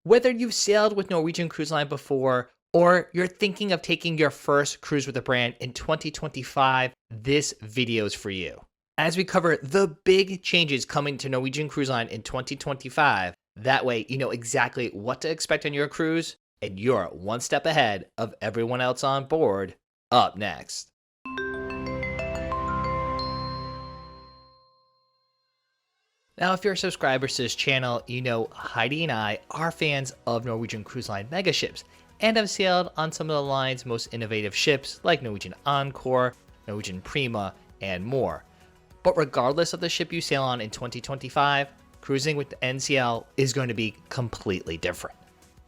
Whether you've sailed with Norwegian Cruise Line before or you're thinking of taking your first cruise with the brand in 2025, this video is for you. As we cover the big changes coming to Norwegian Cruise Line in 2025, that way you know exactly what to expect on your cruise and you're one step ahead of everyone else on board. Up next. Now, if you're a subscriber to this channel, you know Heidi and I are fans of Norwegian Cruise Line megaships and have sailed on some of the line's most innovative ships like Norwegian Encore, Norwegian Prima, and more. But regardless of the ship you sail on in 2025, cruising with the NCL is going to be completely different.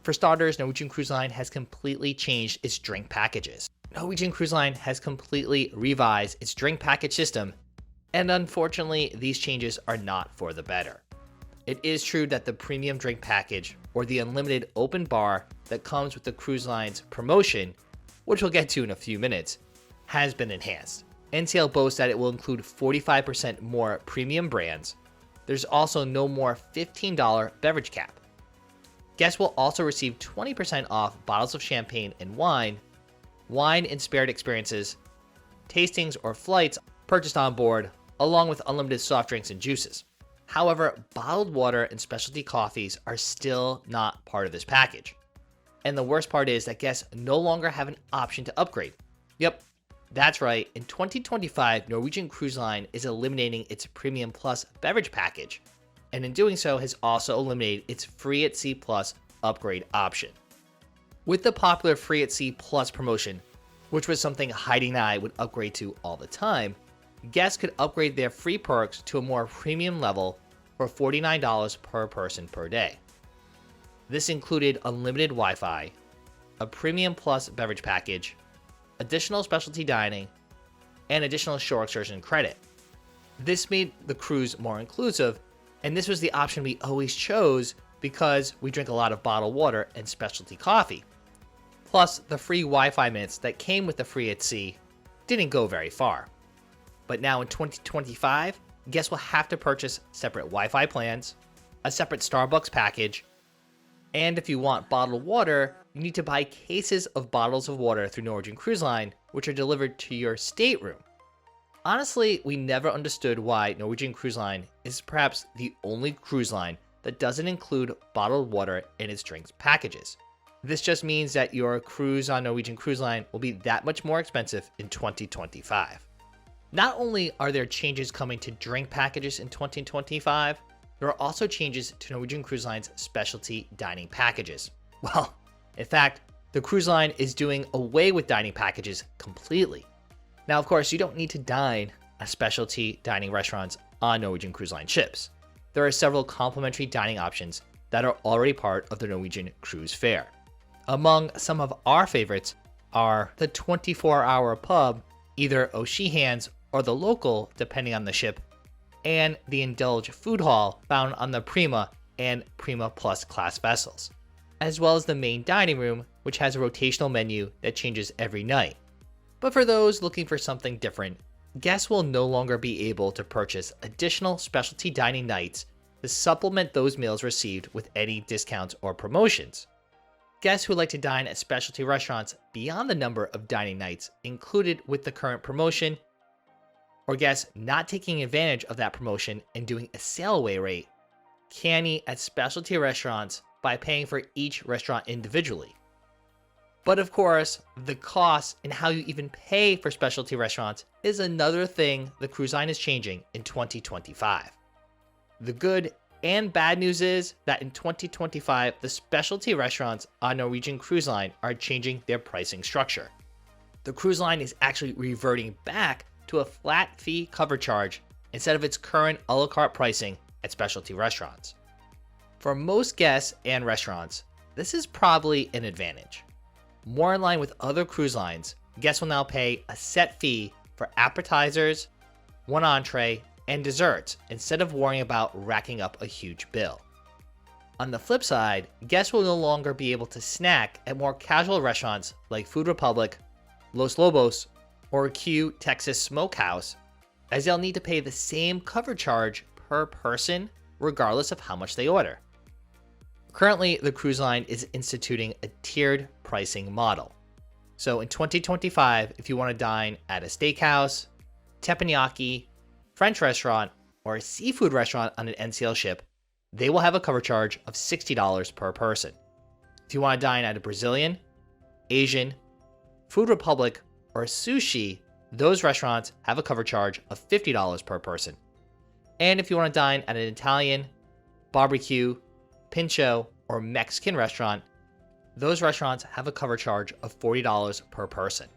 For starters, Norwegian Cruise Line has completely changed its drink packages. Norwegian Cruise Line has completely revised its drink package system, and unfortunately, these changes are not for the better. It is true that the premium drink package, or the unlimited open bar that comes with the cruise line's promotion, which we'll get to in a few minutes, has been enhanced. NCL boasts that it will include 45% more premium brands. There's also no more $15 beverage cap. Guests will also receive 20% off bottles of champagne and wine and spirit experiences, tastings, or flights purchased on board, along with unlimited soft drinks and juices. However, bottled water and specialty coffees are still not part of this package. And the worst part is that guests no longer have an option to upgrade. Yep, that's right. In 2025, Norwegian Cruise Line is eliminating its Premium Plus beverage package, and in doing so has also eliminated its Free at Sea Plus upgrade option. With the popular Free at Sea Plus promotion, which was something Heidi and I would upgrade to all the time, guests could upgrade their free perks to a more premium level for $49 per person per day. This included unlimited Wi-Fi, a Premium Plus beverage package, additional specialty dining, and additional shore excursion credit. This made the cruise more inclusive, and this was the option we always chose because we drink a lot of bottled water and specialty coffee. Plus, the free Wi-Fi minutes that came with the Free at Sea didn't go very far. But now in 2025, guests will have to purchase separate Wi-Fi plans, a separate Starbucks package, and if you want bottled water, you need to buy cases of bottles of water through Norwegian Cruise Line, which are delivered to your stateroom. Honestly, we never understood why Norwegian Cruise Line is perhaps the only cruise line that doesn't include bottled water in its drinks packages. This just means that your cruise on Norwegian Cruise Line will be that much more expensive in 2025. Not only are there changes coming to drink packages in 2025, there are also changes to Norwegian Cruise Line's specialty dining packages. Well, in fact, the cruise line is doing away with dining packages completely. Now, of course, you don't need to dine at specialty dining restaurants on Norwegian Cruise Line ships. There are several complimentary dining options that are already part of the Norwegian cruise fare. Among some of our favorites are the 24-hour pub, either O'Sheehan's or the local, depending on the ship, and the Indulge food hall found on the Prima and Prima Plus class vessels, as well as the main dining room, which has a rotational menu that changes every night. But for those looking for something different, guests will no longer be able to purchase additional specialty dining nights to supplement those meals received with any discounts or promotions. Guests who like to dine at specialty restaurants beyond the number of dining nights included with the current promotion, or guests not taking advantage of that promotion and doing a sail away rate, can eat at specialty restaurants by paying for each restaurant individually. But of course, the cost and how you even pay for specialty restaurants is another thing the cruise line is changing in 2025. The good and bad news is that in 2025, the specialty restaurants on Norwegian Cruise Line are changing their pricing structure. The cruise line is actually reverting back to a flat fee cover charge instead of its current a la carte pricing at specialty restaurants. For most guests and restaurants, this is probably an advantage. More in line with other cruise lines, guests will now pay a set fee for appetizers, one entree, and desserts instead of worrying about racking up a huge bill. On the flip side, guests will no longer be able to snack at more casual restaurants like Food Republic, Los Lobos, or Q Texas Smokehouse, as they'll need to pay the same cover charge per person regardless of how much they order. Currently, the cruise line is instituting a tiered pricing model. So in 2025, if you want to dine at a steakhouse, teppanyaki, French restaurant, or a seafood restaurant on an NCL ship, they will have a cover charge of $60 per person. If you want to dine at a Brazilian, Asian, Food Republic, or sushi, those restaurants have a cover charge of $50 per person. And if you want to dine at an Italian, barbecue, pincho, or Mexican restaurant, those restaurants have a cover charge of $40 per person.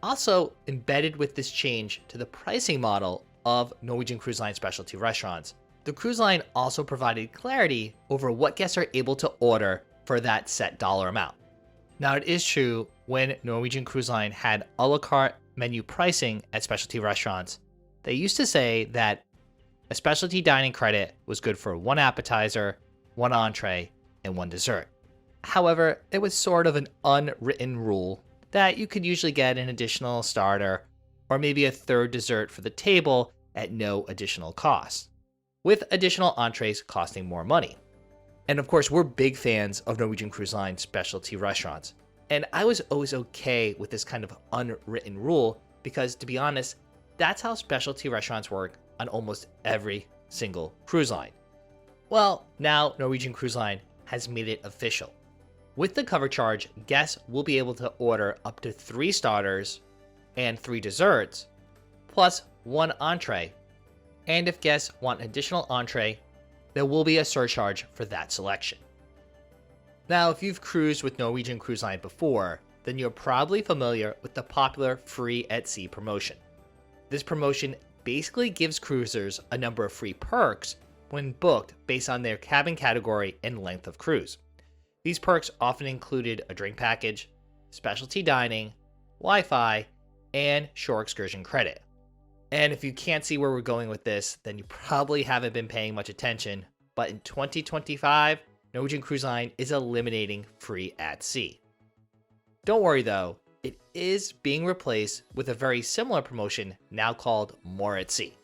Also, embedded with this change to the pricing model of Norwegian Cruise Line specialty restaurants, the cruise line also provided clarity over what guests are able to order for that set dollar amount. Now, it is true when Norwegian Cruise Line had a la carte menu pricing at specialty restaurants, they used to say that a specialty dining credit was good for one appetizer, one entree, and one dessert. However, there was sort of an unwritten rule that you could usually get an additional starter or maybe a third dessert for the table at no additional cost, with additional entrees costing more money. And of course, we're big fans of Norwegian Cruise Line specialty restaurants. And I was always okay with this kind of unwritten rule because, to be honest, that's how specialty restaurants work on almost every single cruise line. Well, now Norwegian Cruise Line has made it official. With the cover charge, guests will be able to order up to 3 starters and 3 desserts, plus 1 entree. And if guests want an additional entree, there will be a surcharge for that selection. Now, if you've cruised with Norwegian Cruise Line before, then you're probably familiar with the popular Free at Sea promotion. This promotion basically gives cruisers a number of free perks when booked based on their cabin category and length of cruise. These perks often included a drink package, specialty dining, Wi-Fi, and shore excursion credit. And if you can't see where we're going with this, then you probably haven't been paying much attention, but in 2025, Norwegian Cruise Line is eliminating Free at Sea. Don't worry though, it is being replaced with a very similar promotion now called More at Sea.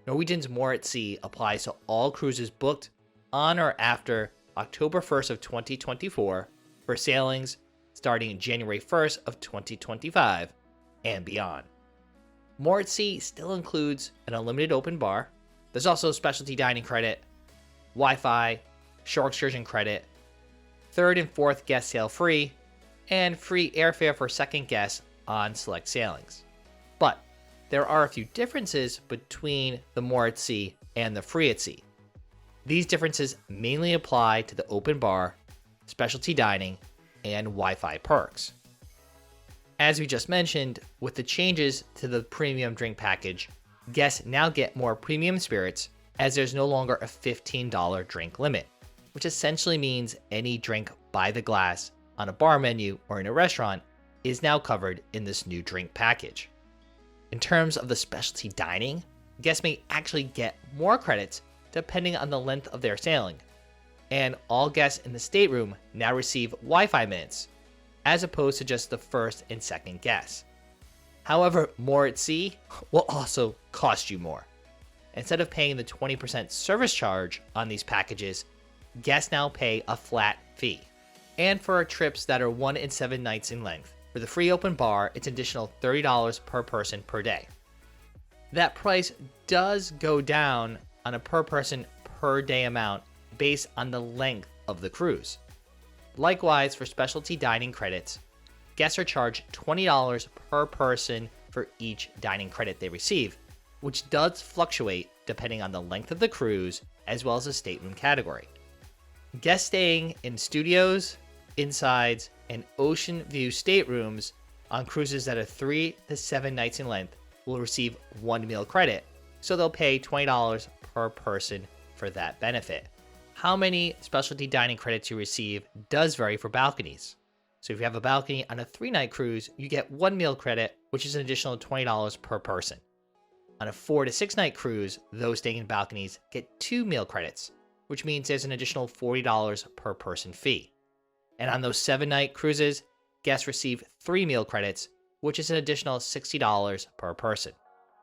Norwegian's More at Sea applies to all cruises booked on or after October 1st of 2024 for sailings starting January 1st of 2025 and beyond. More at Sea still includes an unlimited open bar. There's also specialty dining credit, Wi-Fi, shore excursion credit, 3rd and 4th guest sail free, and free airfare for second guests on select sailings. But there are a few differences between the More at Sea and the Free at Sea. These differences mainly apply to the open bar, specialty dining, and Wi-Fi perks. As we just mentioned, with the changes to the premium drink package, guests now get more premium spirits as there's no longer a $15 drink limit, which essentially means any drink by the glass on a bar menu or in a restaurant is now covered in this new drink package. In terms of the specialty dining, guests may actually get more credits depending on the length of their sailing, and all guests in the stateroom now receive Wi-Fi minutes, as opposed to just the first and second guests. However, More at Sea will also cost you more. Instead of paying the 20% service charge on these packages, guests now pay a flat fee. And for our trips that are 1 and 7 nights in length, for the free open bar, it's an additional $30 per person per day. That price does go down on a per person per day amount based on the length of the cruise. Likewise, for specialty dining credits, guests are charged $20 per person for each dining credit they receive, which does fluctuate depending on the length of the cruise as well as the stateroom category. Guests staying in studios, insides, and ocean view staterooms on cruises that are 3 to 7 nights in length will receive 1 meal credit, so they'll pay $20 per person for that benefit. How many specialty dining credits you receive does vary for balconies. So if you have a balcony on a 3-night cruise, you get 1 meal credit, which is an additional $20 per person. On a 4 to 6 night cruise, those staying in balconies get 2 meal credits, which means there's an additional $40 per person fee. And on those 7-night cruises, guests receive 3 meal credits, which is an additional $60 per person.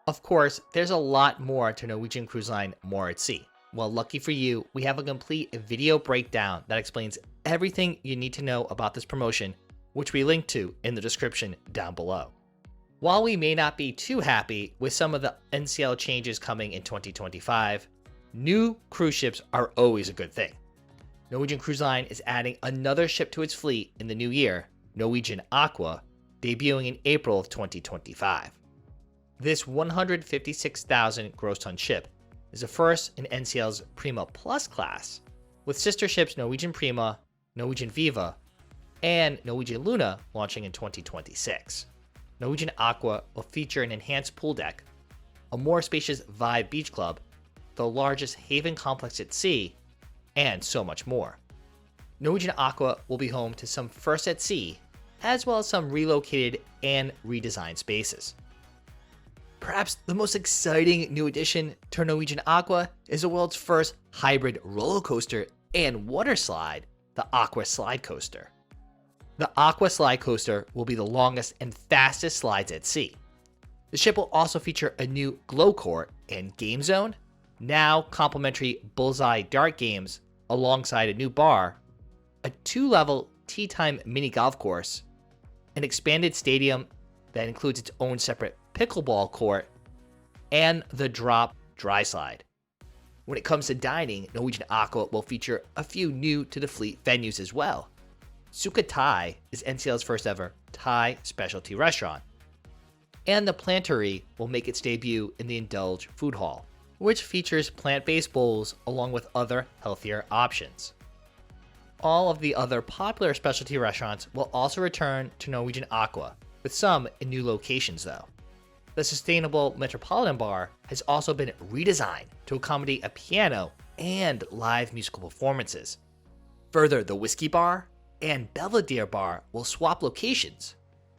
Of course, there's a lot more to Norwegian Cruise Line More at Sea. Well, lucky for you, we have a complete video breakdown that explains everything you need to know about this promotion, which we link to in the description down below. While we may not be too happy with some of the NCL changes coming in 2025, new cruise ships are always a good thing. Norwegian Cruise Line is adding another ship to its fleet in the new year, Norwegian Aqua, debuting in April of 2025. This 156,000 gross ton ship is the first in NCL's Prima Plus class, with sister ships Norwegian Prima, Norwegian Viva, and Norwegian Luna launching in 2026. Norwegian Aqua will feature an enhanced pool deck, a more spacious Vibe Beach Club, the largest haven complex at sea, and so much more. Norwegian Aqua will be home to some first at sea, as well as some relocated and redesigned spaces. Perhaps the most exciting new addition to Norwegian Aqua is the world's first hybrid roller coaster and water slide, the Aqua Slide Coaster. The Aqua Slide Coaster will be the longest and fastest slides at sea. The ship will also feature a new glow court and game zone, now complimentary bullseye dart games alongside a new bar, a 2-level tea time mini golf course, an expanded stadium that includes its own separate pickleball court, and the Drop Dry Slide. When it comes to dining, Norwegian Aqua will feature a few new to the fleet venues as well. Suka Thai is NCL's first ever Thai specialty restaurant, and the Plantery will make its debut in the Indulge Food Hall, which features plant-based bowls along with other healthier options. All of the other popular specialty restaurants will also return to Norwegian Aqua, with some in new locations though. The sustainable Metropolitan Bar has also been redesigned to accommodate a piano and live musical performances. Further, the Whiskey Bar and Belvedere Bar will swap locations.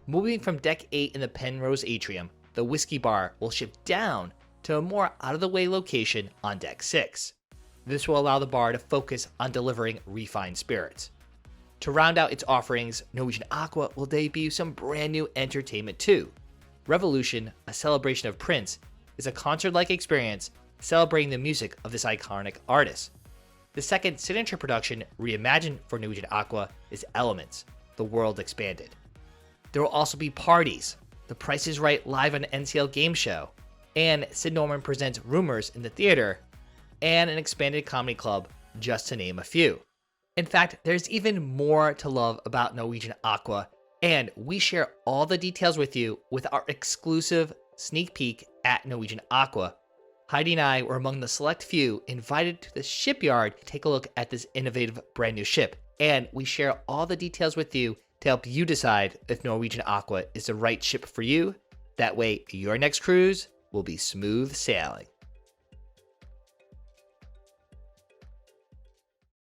Moving from Deck 8 in the Penrose Atrium, the Whiskey Bar will shift down to a more out-of-the-way location on Deck 6. This will allow the bar to focus on delivering refined spirits. To round out its offerings, Norwegian Aqua will debut some brand new entertainment too. Revolution, a celebration of Prince, is a concert-like experience celebrating the music of this iconic artist. The second signature production reimagined for Norwegian Aqua is Elements, The World Expanded. There will also be parties, The Price is Right live on NCL game show, and Sid Norman Presents Rumors in the theater, and an expanded comedy club, just to name a few. In fact, there's even more to love about Norwegian Aqua, and we share all the details with you with our exclusive sneak peek at Norwegian Aqua. Heidi and I were among the select few invited to the shipyard to take a look at this innovative brand new ship, and we share all the details with you to help you decide if Norwegian Aqua is the right ship for you. That way, your next cruise will be smooth sailing.